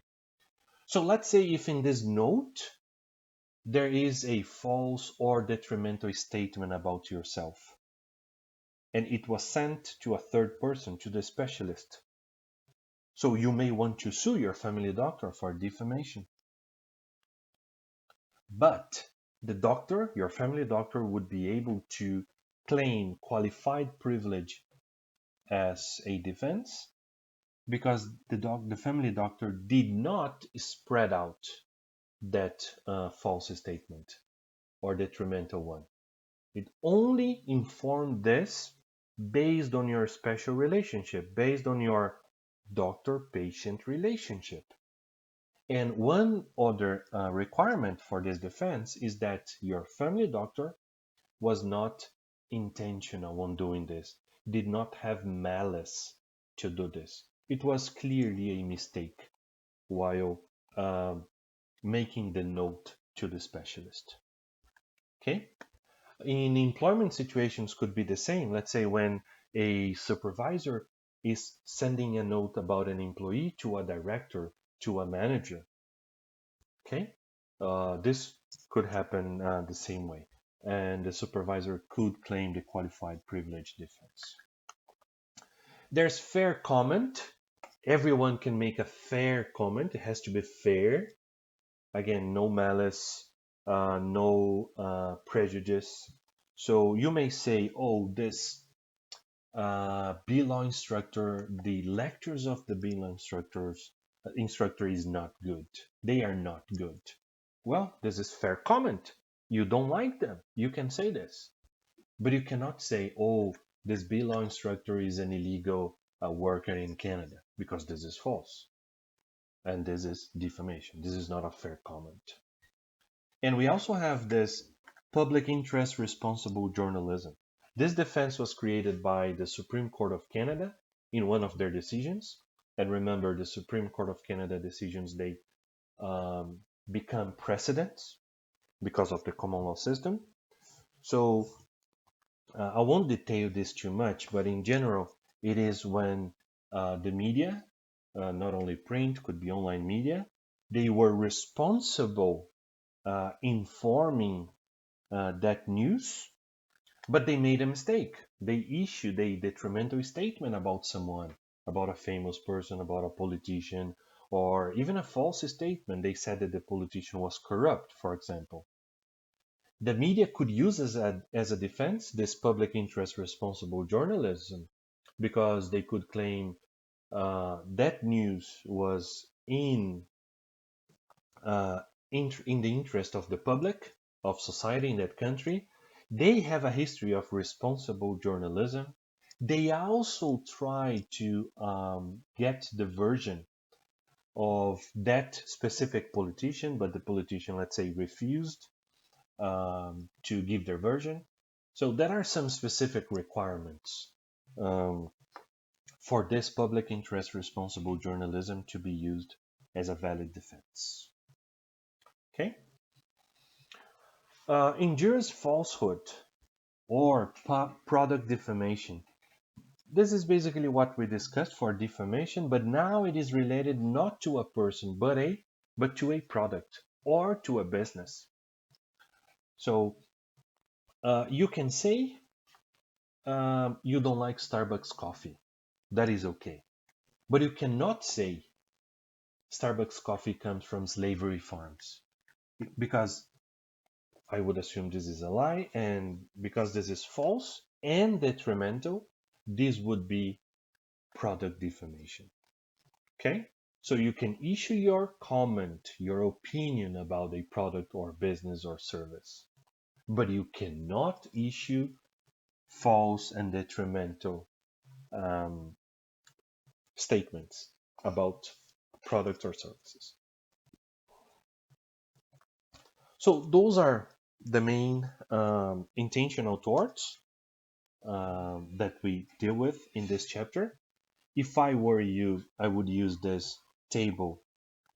So let's say if in this note there is a false or detrimental statement about yourself, and it was sent to a third person, to the specialist. So you may want to sue your family doctor for defamation. But the doctor, your family doctor, would be able to claim qualified privilege as a defense because the family doctor did not spread out that false statement or detrimental one. It only informed this based on your special relationship, based on your doctor-patient relationship. And one other requirement for this defense is that your family doctor was not intentional on doing this, did not have malice to do this. It was clearly a mistake while making the note to the specialist. Okay? In employment situations could be the same. Let's say when a supervisor is sending a note about an employee to a director, to a manager. Okay? This could happen the same way. And the supervisor could claim the qualified privilege defense. There's fair comment. Everyone can make a fair comment. It has to be fair. Again, no malice, no prejudice. So you may say, oh, this B-law instructor, the lectures of the B-law instructor is not good. They are not good. Well, this is fair comment. You don't like them. You can say this. But you cannot say, oh, this B-law instructor is an illegal worker in Canada, because this is false. And this is defamation. This is not a fair comment. And we also have this public interest responsible journalism. This defense was created by the Supreme Court of Canada in one of their decisions. And remember, the Supreme Court of Canada decisions, they become precedents because of the common law system. So I won't detail this too much, but in general, it is when the media, not only print, could be online media, they were responsible informing that news, but they made a mistake. They issued a detrimental statement about someone, about a famous person, about a politician, or even a false statement. They said that the politician was corrupt, for example. The media could use as a defense this public interest responsible journalism because they could claim that news was in the interest of the public, of society in that country. They have a history of responsible journalism. They also try to get the version of that specific politician, but the politician, let's say, refused to give their version. So there are some specific requirements for this public interest responsible journalism to be used as a valid defense. Okay? Injurious falsehood or product defamation. This is basically what we discussed for defamation, but now it is related not to a person, but to a product or to a business. So you can say you don't like Starbucks coffee. That is okay. But you cannot say Starbucks coffee comes from slavery farms because I would assume this is a lie, and because this is false and detrimental, this would be product defamation. Okay? So you can issue your comment, your opinion about a product or business or service. but you cannot issue false and detrimental um, statements about products or services. So those are the main intentional torts that we deal with in this chapter. If I were you, I would use this table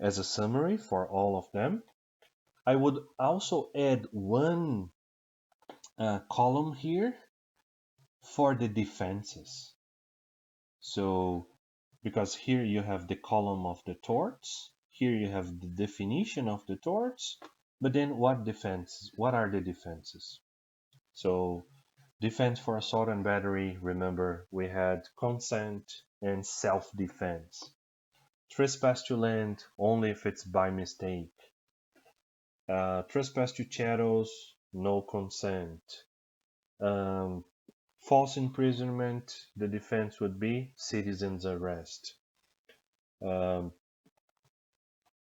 as a summary for all of them. I would also add one column here for the defenses. So, because here you have the column of the torts, here you have the definition of the torts, but then what defenses? What are the defenses? So, defense for assault and battery, remember we had consent and self-defense. Trespass to land only if it's by mistake. Trespass to chattels, no consent. False imprisonment, the defense would be citizen's arrest. Um,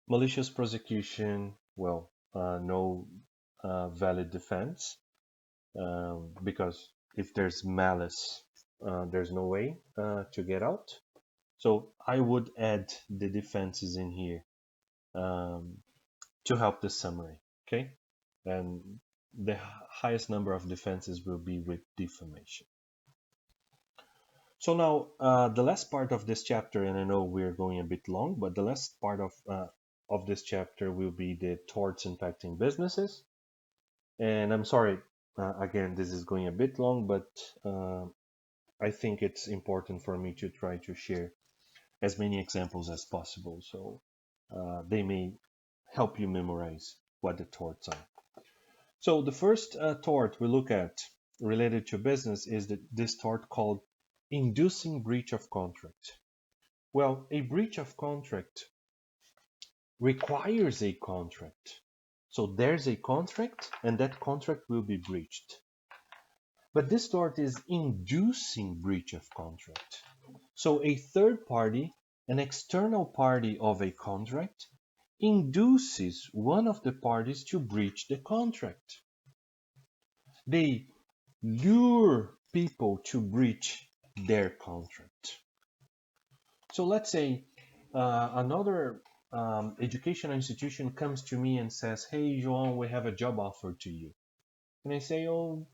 Malicious prosecution, well, no valid defense, because if there's malice, there's no way to get out. So I would add the defenses in here to help the summary, okay? And the highest number of defenses will be with defamation. So now, the last part of this chapter, and I know we're going a bit long, but the last part of this chapter will be the torts impacting businesses. And I'm sorry, again, this is going a bit long, but I think it's important for me to try to share as many examples as possible, so they may help you memorize what the torts are. So the first tort we look at related to business is this tort called inducing breach of contract. Well, a breach of contract requires a contract. So there's a contract and that contract will be breached. But this tort is inducing breach of contract. So a third party, an external party of a contract, induces one of the parties to breach the contract. They lure people to breach their contract. So let's say another educational institution comes to me and says, "Hey, João, we have a job offer to you." And I say, "Oh,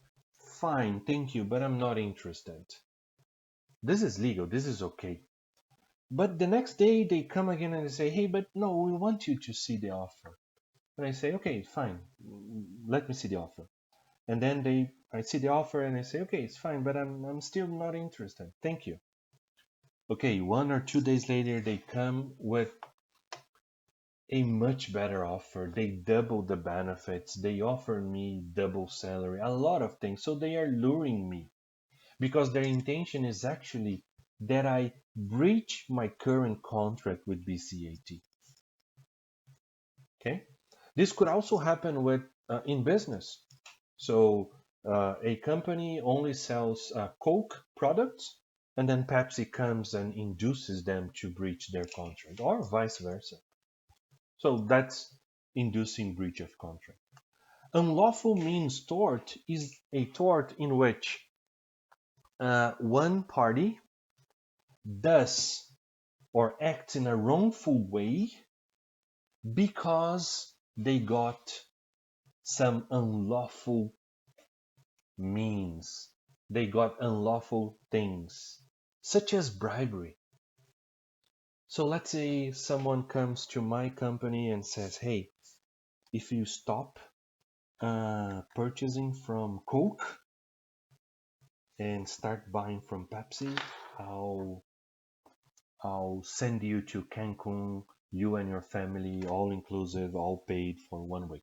fine, thank you, but I'm not interested." This is legal, this is okay. But the next day they come again and they say, "Hey, but no, we want you to see the offer." And I say, "Okay, fine, let me see the offer." And then I see the offer and I say, "Okay, it's fine, but I'm still not interested. Thank you." Okay, 1 or 2 days later, they come with a much better offer. They double the benefits. They offer me double salary, a lot of things. So they are luring me because their intention is actually that I breach my current contract with BCAT. Okay, this could also happen with in business. So a company only sells Coke products, and then Pepsi comes and induces them to breach their contract, or vice versa. So that's inducing breach of contract. Unlawful means tort is a tort in which one party does or acts in a wrongful way because they got some unlawful means. They got unlawful things, such as bribery. So let's say someone comes to my company and says, "Hey, if you stop purchasing from Coke and start buying from Pepsi, I'll send you to Cancun, you and your family, all inclusive, all paid for 1 week."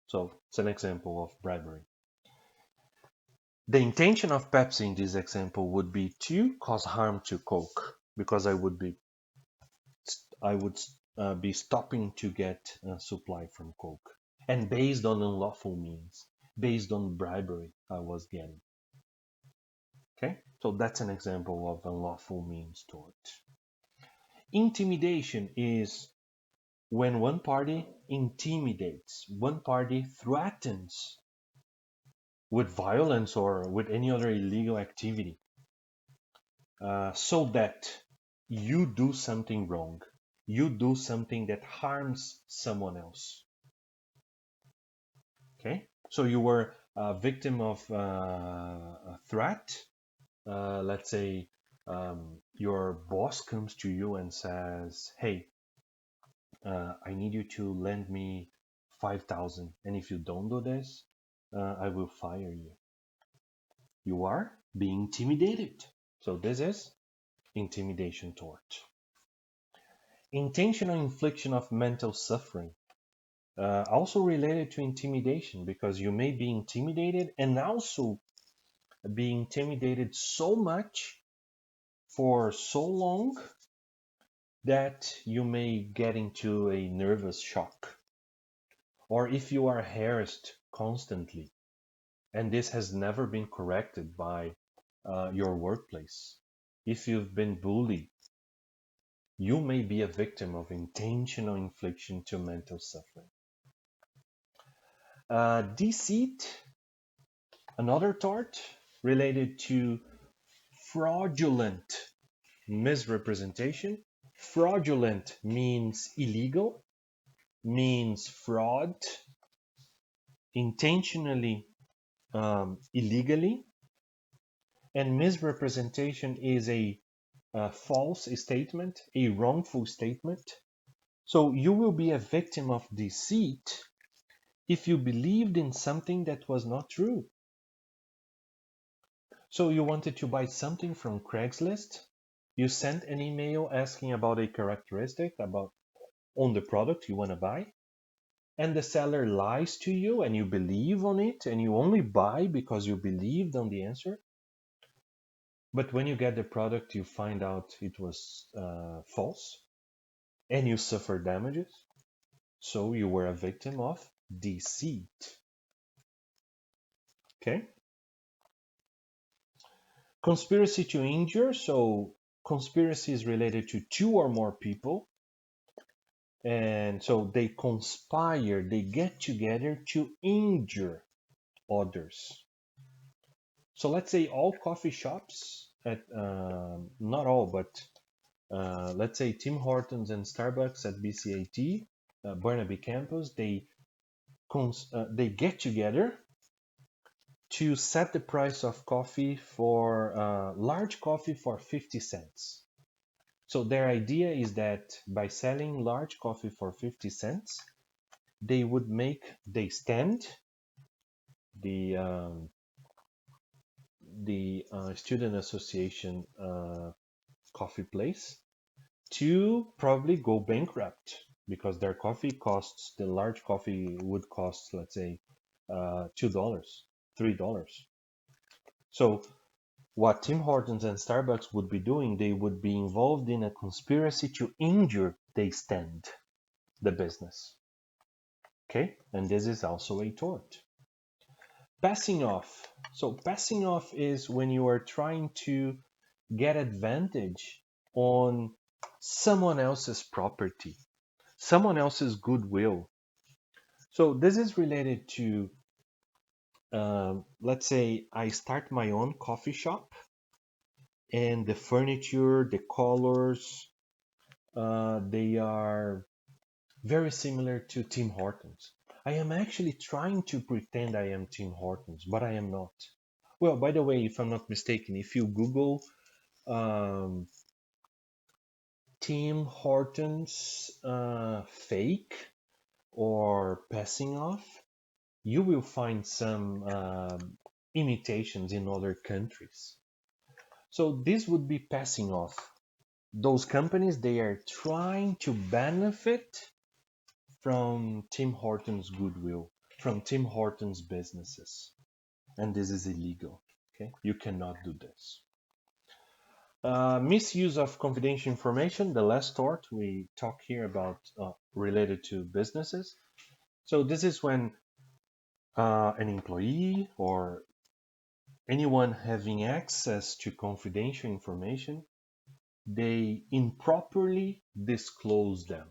So it's an example of bribery. The intention of Pepsi in this example would be to cause harm to Coke, because I would be stopping to get supply from Coke, and based on unlawful means, based on bribery I was getting. Okay, so that's an example of unlawful means tort. Intimidation is when one party intimidates, one party threatens with violence or with any other illegal activity, so that you do something wrong, you do something that harms someone else. Okay, so you were a victim of a threat. Let's say your boss comes to you and says, "Hey, I need you to lend me 5,000, and if you don't do this, I will fire you." You are being intimidated. So this is intimidation tort. Intentional infliction of mental suffering. Also related to intimidation, because you may be intimidated and also be intimidated so much for so long that you may get into a nervous shock. Or if you are harassed constantly and this has never been corrected by your workplace, if you've been bullied, you may be a victim of intentional infliction to mental suffering. Deceit, another tort related to fraudulent misrepresentation. Fraudulent means illegal, means fraud, intentionally, illegally, and misrepresentation is a false statement, a wrongful statement. So you will be a victim of deceit if you believed in something that was not true. So you wanted to buy something from Craigslist, you sent an email asking about a characteristic about on the product you want to buy, and the seller lies to you and you believe on it and you only buy because you believed on the answer. But when you get the product, you find out it was false and you suffer damages. So you were a victim of deceit. Okay? Conspiracy to injure. So conspiracy is related to two or more people. And so they conspire, they get together to injure others. So let's say all coffee shops at, not all, but let's say Tim Hortons and Starbucks at BCAT, Burnaby campus, they get together to set the price of coffee for large coffee for 50 cents. So their idea is that by selling large coffee for 50 cents, they stand the student association coffee place to probably go bankrupt because their coffee costs, the large coffee would cost, let's say, $2, $3. So what Tim Hortons and Starbucks would be doing, they would be involved in a conspiracy to injure they stand, the business. Okay, and this is also a tort. Passing off. So passing off is when you are trying to get advantage on someone else's property, someone else's goodwill. So this is related to, let's say I start my own coffee shop and the furniture, the colors, they are very similar to Tim Hortons. I am actually trying to pretend I am Tim Hortons, but I am not. Well, by the way, if I'm not mistaken, if you Google um, Tim Hortons fake or passing off, you will find some imitations in other countries. So this would be passing off. Those companies, they are trying to benefit from Tim Hortons goodwill, from Tim Hortons businesses. And this is illegal. Okay, you cannot do this. Misuse of confidential information, the last tort we talk here about related to businesses. So this is when an employee or anyone having access to confidential information, they improperly disclose them.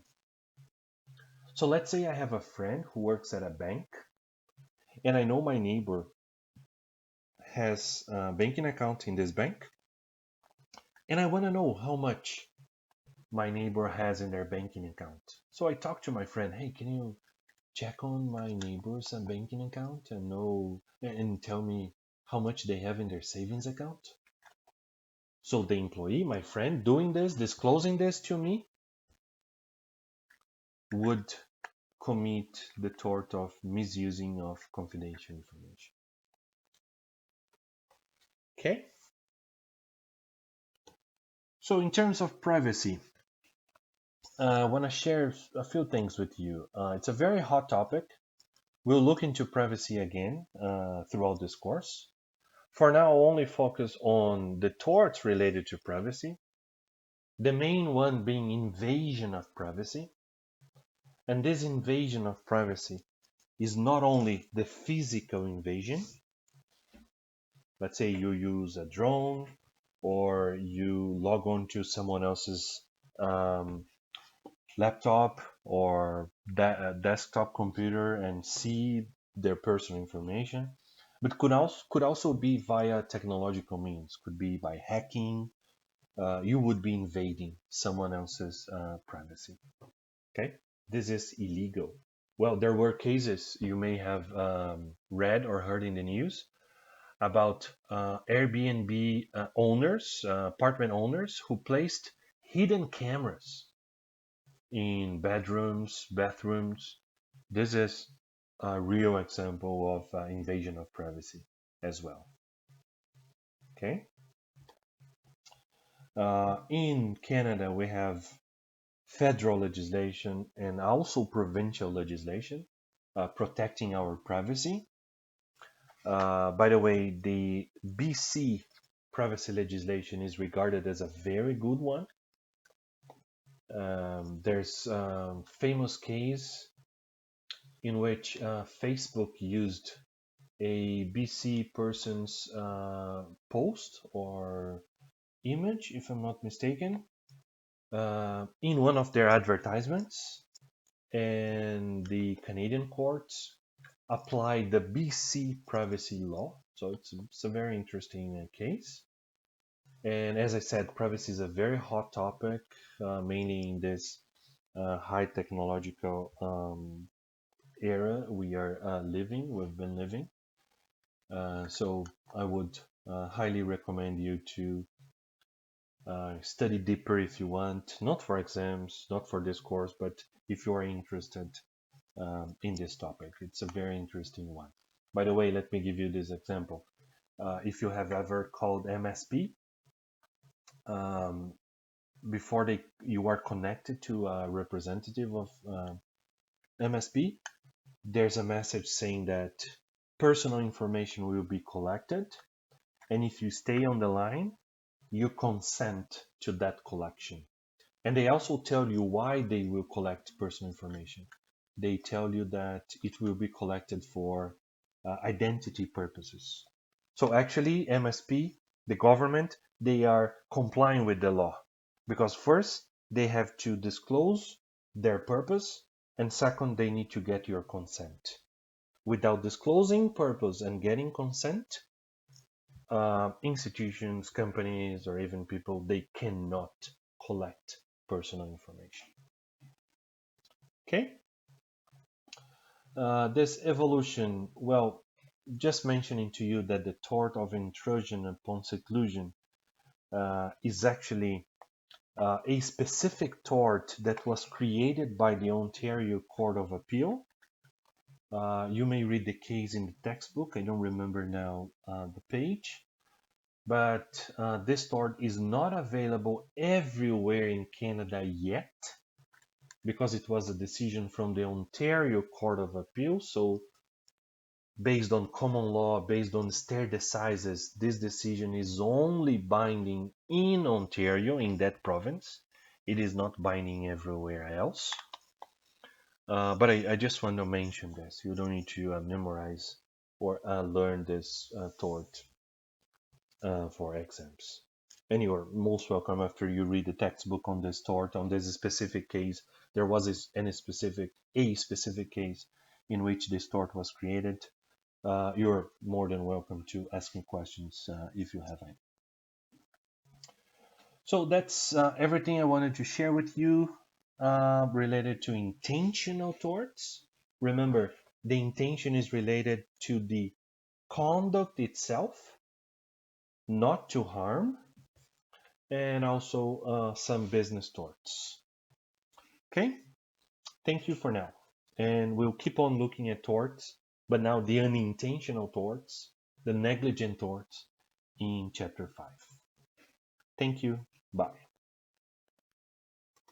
So let's say I have a friend who works at a bank and I know my neighbor has a banking account in this bank, and I want to know how much my neighbor has in their banking account. So I talked to my friend, hey, can you check on my neighbor's banking account and know and tell me how much they have in their savings account? So the employee, my friend, doing this, disclosing this to me, would commit the tort of misusing of confidential information. Okay? So in terms of privacy, I want to share a few things with you. It's a very hot topic. We'll look into privacy again throughout this course. For now, I'll only focus on the torts related to privacy, the main one being invasion of privacy. And this invasion of privacy is not only the physical invasion. Let's say you use a drone or you log on to someone else's um, laptop or desktop computer and see their personal information, but could also be via technological means. Could be by hacking. You would be invading someone else's privacy. Okay, this is illegal. Well, there were cases you may have read or heard in the news about Airbnb owners, apartment owners, who placed hidden cameras in bedrooms, bathrooms. This is a real example of invasion of privacy as well. Okay. In Canada, we have federal legislation and also provincial legislation protecting our privacy. By the way, the BC privacy legislation is regarded as a very good one. There's a famous case in which Facebook used a BC person's post or image, if I'm not mistaken, in one of their advertisements, and the Canadian courts applied the BC privacy law. So it's a very interesting case. And as I said, privacy is a very hot topic, mainly in this high technological era we've been living. So I would highly recommend you to study deeper if you want, not for exams, not for this course, but if you are interested in this topic. It's a very interesting one. By the way, let me give you this example. If you have ever called MSP, um, before you are connected to a representative of MSP, there's a message saying that personal information will be collected, and if you stay on the line, you consent to that collection. And they also tell you why they will collect personal information. They tell you that it will be collected for identity purposes. So actually, MSP, the government, they are complying with the law because first they have to disclose their purpose, and second, they need to get your consent. Without disclosing purpose and getting consent, institutions, companies, or even people, they cannot collect personal information. Okay? This evolution, well, just mentioning to you that the tort of intrusion upon seclusion is actually a specific tort that was created by the Ontario Court of Appeal. You may read the case in the textbook. I don't remember now the page. But this tort is not available everywhere in Canada yet because it was a decision from the Ontario Court of Appeal. So based on common law, based on stare decisis, this decision is only binding in Ontario, in that province. It is not binding everywhere else. But I just want to mention this. You don't need to memorize or learn this tort for exams. And you're most welcome after you read the textbook on this tort, on this specific case. There was a specific case in which this tort was created. you're more than welcome to ask me questions if you have any. So that's everything I wanted to share with you related to intentional torts. Remember, the intention is related to the conduct itself, not to harm, and also some business torts. Okay, thank you for now. And we'll keep on looking at torts, but now the unintentional torts, the negligent torts in chapter 5. Thank you. Bye.